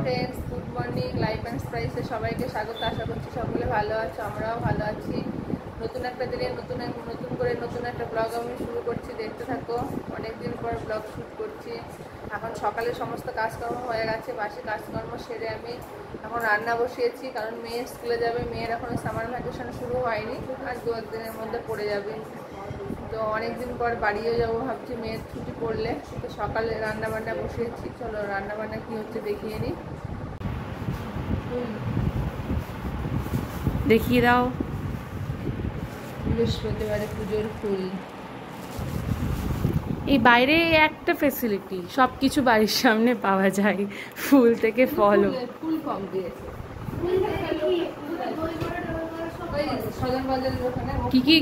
Friends, good morning. Life and স্পাইসে সবাইকে স্বাগত। আশা করছি সকলে ভালো আছো, আমরাও ভালো আছি। নতুন একটা দিনে নতুন একটা ব্লগ আমি শুরু করছি, দেখতে থাকো। অনেকদিন পর ব্লগ শ্যুট করছি। এখন সকালে সমস্ত কাজকর্ম হয়ে গেছে, বাসি কাজকর্ম সেরে আমি এখন রান্না বসিয়েছি, কারণ মেয়ে স্কুলে যাবে। মেয়ের এখনও সামার ভ্যাকেশন শুরু হয়নি, আর 2-1 দিনের মধ্যে পড়ে যাবে। তো অনেকদিন পর বাড়িও যাবো ভাবছি মেয়ের ছুটি পড়লে। তো সকালে রান্না বান্না বসিয়েছি, চলো রান্না বান্না কি হচ্ছে দেখিয়ে নিই। দেখিয়ে দাও। বৃহস্পতিবারে পুজোর ফুল। এই বাইরে একটা ফেসিলিটি, সবকিছু বাড়ির সামনে পাওয়া যায়, ফুল থেকে ফলও। ফুল কম দিয়েছে।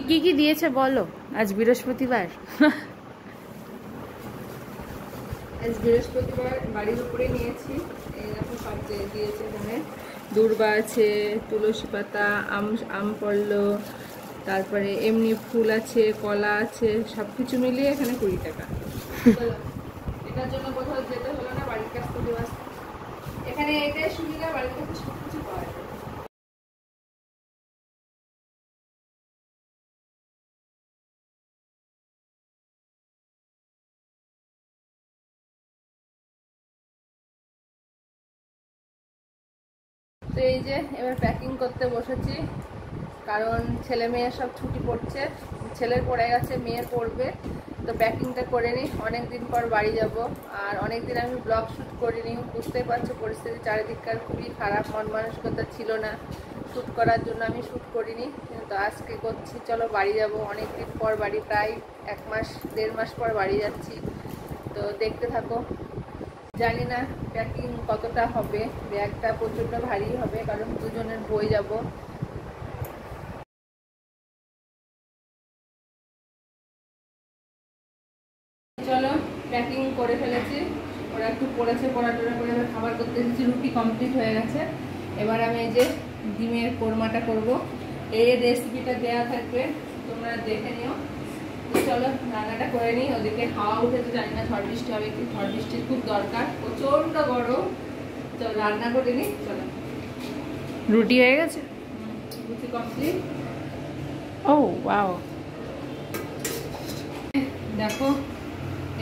কি কি দিয়েছে বলো? আজ বৃহস্পতিবার। আজ বৃহস্পতিবার বাড়ির উপরে নিয়েছি। এইরকম সব দিয়েছে। এখানে দূর্বা আছে, তুলসী পাতা, আম পড়লো, তারপরে এমনি ফুল আছে, কলা আছে, সবকিছু মিলিয়ে এখানে 20 টাকা। এটার জন্য কোথাও যেতে হলো না, বাড়ির কাছ থেকে এখানে এটাই সুবিধা, বাড়ির কাছে সবকিছু পাওয়া যায়। তো এই যে এবার প্যাকিং করতে বসেছি, কারণ ছেলে মেয়ের সব ছুটি পড়ছে। ছেলের পড়ে গেছে, মেয়ের পড়বে। তো প্যাকিংটা করে নিই, অনেকদিন পর বাড়ি যাব। আর অনেকদিন আমি ব্লগ শ্যুট করিনি, বুঝতেই পারছো পরিস্থিতি চারিদিককার খুবই খারাপ, মন মানসিকতা ছিল না শ্যুট করার জন্য, আমি শ্যুট করিনি। তো আজকে করছি, চলো বাড়ি যাব। অনেকদিন পর বাড়ি, প্রায় 1-1.5 মাস পর বাড়ি যাচ্ছি। তো দেখতে থাকো। জানি না প্যাকিং কতটা হবে, ব্যাগটা প্রচণ্ড ভারী হবে, কারণ দুজনের বই যাব। চলো প্যাকিং করে ফেলেছি, ওরা একটু পড়েছে, পড়াটোড়া করে এবার খাবার করতে এসেছি। রুটি কমপ্লিট হয়ে গেছে। এবার আমি এই যে ডিমের কোরমাটা করব। এই রেসিপিটা দেওয়া থাকবে, তোমরা দেখে নিও। চলো রান্নাটা করে নিই। ওদিকে হাওয়া উঠেছে, জানি না ঝড় বৃষ্টি হবে কি। ঝড় বৃষ্টির খুব দরকার, প্রচণ্ড গরম। চলো রান্না করে নিই। চলো। রুটি হয়ে গেছে, রুটি কমপ্লিট। ও ওয়াও, দেখো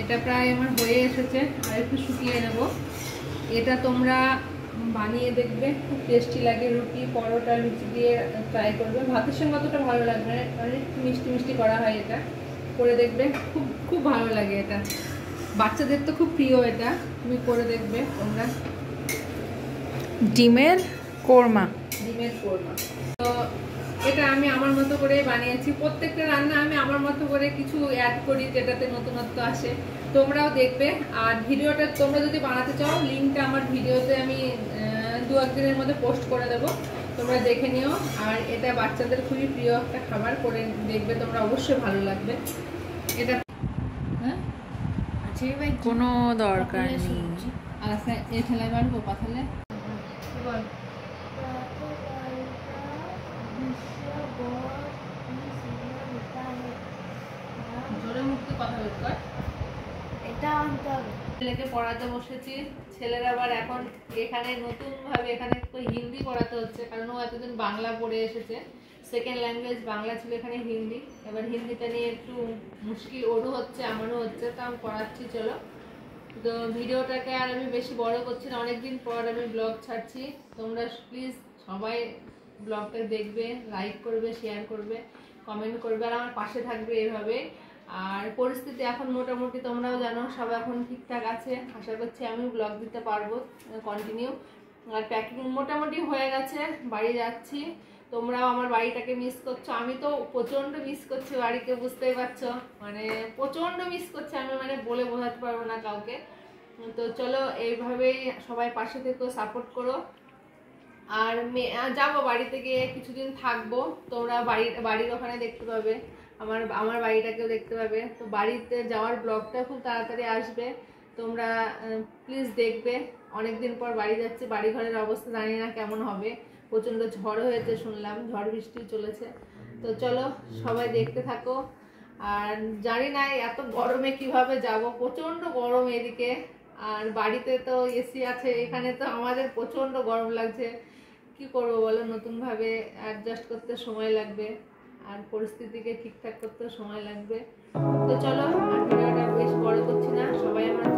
এটা প্রায় আমার হয়ে এসেছে, আর একটু শুকিয়ে নেব। এটা তোমরা বানিয়ে দেখবে, খুব টেস্টি লাগে। রুটি, পরোটা, লুচি দিয়ে ট্রাই করবে। ভাতের সঙ্গে অতটা ভালো লাগবে না, মানে একটু মিষ্টি মিষ্টি করা হয়। এটা করে দেখবে, খুব খুব ভালো লাগে। এটা বাচ্চাদের তো খুব প্রিয়, এটা তুমি করে দেখবে তোমরা। ডিমের কোরমা। ডিমের কোরমা। তো এটা আমি আমার মতো করে বানিয়েছি। প্রত্যেকটা রান্না আমি আমার মতো করে কিছু অ্যাড করি, যেটাতে নতুনত্ব আসে। তোমরাও দেখবে। আর ভিডিওটা তোমরা যদি বানাতে চাও, লিঙ্কটা আমার ভিডিওতে আমি 2-1 দিনের মধ্যে পোস্ট করে দেবো, তোমরা দেখে নিও। আর এটা বাচ্চাদের খুবই প্রিয় একটা খাবার, করে দেখবে তোমরা, অবশ্যই ভালো লাগবে এটা। হ্যাঁ আচ্ছা, কোনো দরকার নেই। আর আচ্ছা, এই ঠেলায় বাড়বো পাথালে। ছেলেকে পড়াতে বসেছি। ছেলের আবার এখন এখানে নতুন ভাবে এখানে হিন্দি পড়াতে হচ্ছে, কারণ ও এতদিন বাংলা পড়ে এসেছে। সেকেন্ড ল্যাঙ্গুয়েজ বাংলা ছিল, এখানে হিন্দি। এবার হিন্দিটা নিয়ে একটু মুশকিল, ওরও হচ্ছে আমারও হচ্ছে, তো আমি পড়াচ্ছি। চলো। তো ভিডিওটাকে আর আমি বেশি বড় করছি না, অনেকদিন পর আমি ব্লগ ছাড়ছি। তোমরা প্লিজ সবাই ব্লগটা দেখবে, লাইক করবে, শেয়ার করবে, কমেন্ট করবে, আর আমার পাশে থাকবে এভাবে। আর পরিস্থিতি এখন মোটামুটি তোমরাও জানো, সব এখন ঠিকঠাক আছে। আশা করছি আমি ব্লগ দিতে পারবো কন্টিনিউ। আর প্যাকিং মোটামুটি হয়ে গেছে, বাড়ি যাচ্ছি। তোমরাও আমার বাড়িটাকে মিস করছো, আমি তো প্রচণ্ড মিস করছি বাড়িকে, বুঝতেই পারছো। মানে প্রচণ্ড মিস করছি আমি, মানে বলে বোঝাতে পারবো না কাউকে। তো চলো এইভাবেই সবাই পাশে থেকো, সাপোর্ট করো। আর যাবো বাড়িতে গিয়ে কিছুদিন থাকবো, তোমরা বাড়ির ওখানে দেখতে পাবে, আমার বাড়িটাকেও দেখতে পাবে। তো বাড়িতে যাওয়ার ব্লগটা খুব তাড়াতাড়ি আসবে, তোমরা প্লিজ দেখবে। অনেকদিন পর বাড়ি যাচ্ছে, বাড়ি ঘরের অবস্থা জানি না কেমন হবে। প্রচণ্ড ঝড় হয়েছে শুনলাম, ঝড় বৃষ্টি চলেছে। তো চলো সবাই দেখতে থাকো। আর জানি না এত গরমে কিভাবে যাব, প্রচণ্ড গরম এদিকে। আর বাড়িতে তো এসি আছে, এখানে তো আমাদের প্রচন্ড গরম লাগছে। কি করবো বলো, নতুন ভাবে অ্যাডজাস্ট করতে সময় লাগবে আর পরিস্থিতিকে ঠিকঠাক করতে সময় লাগবে। তো চলো, আর ভিডিওটা বেশ বড় করছি না, সবাই আমার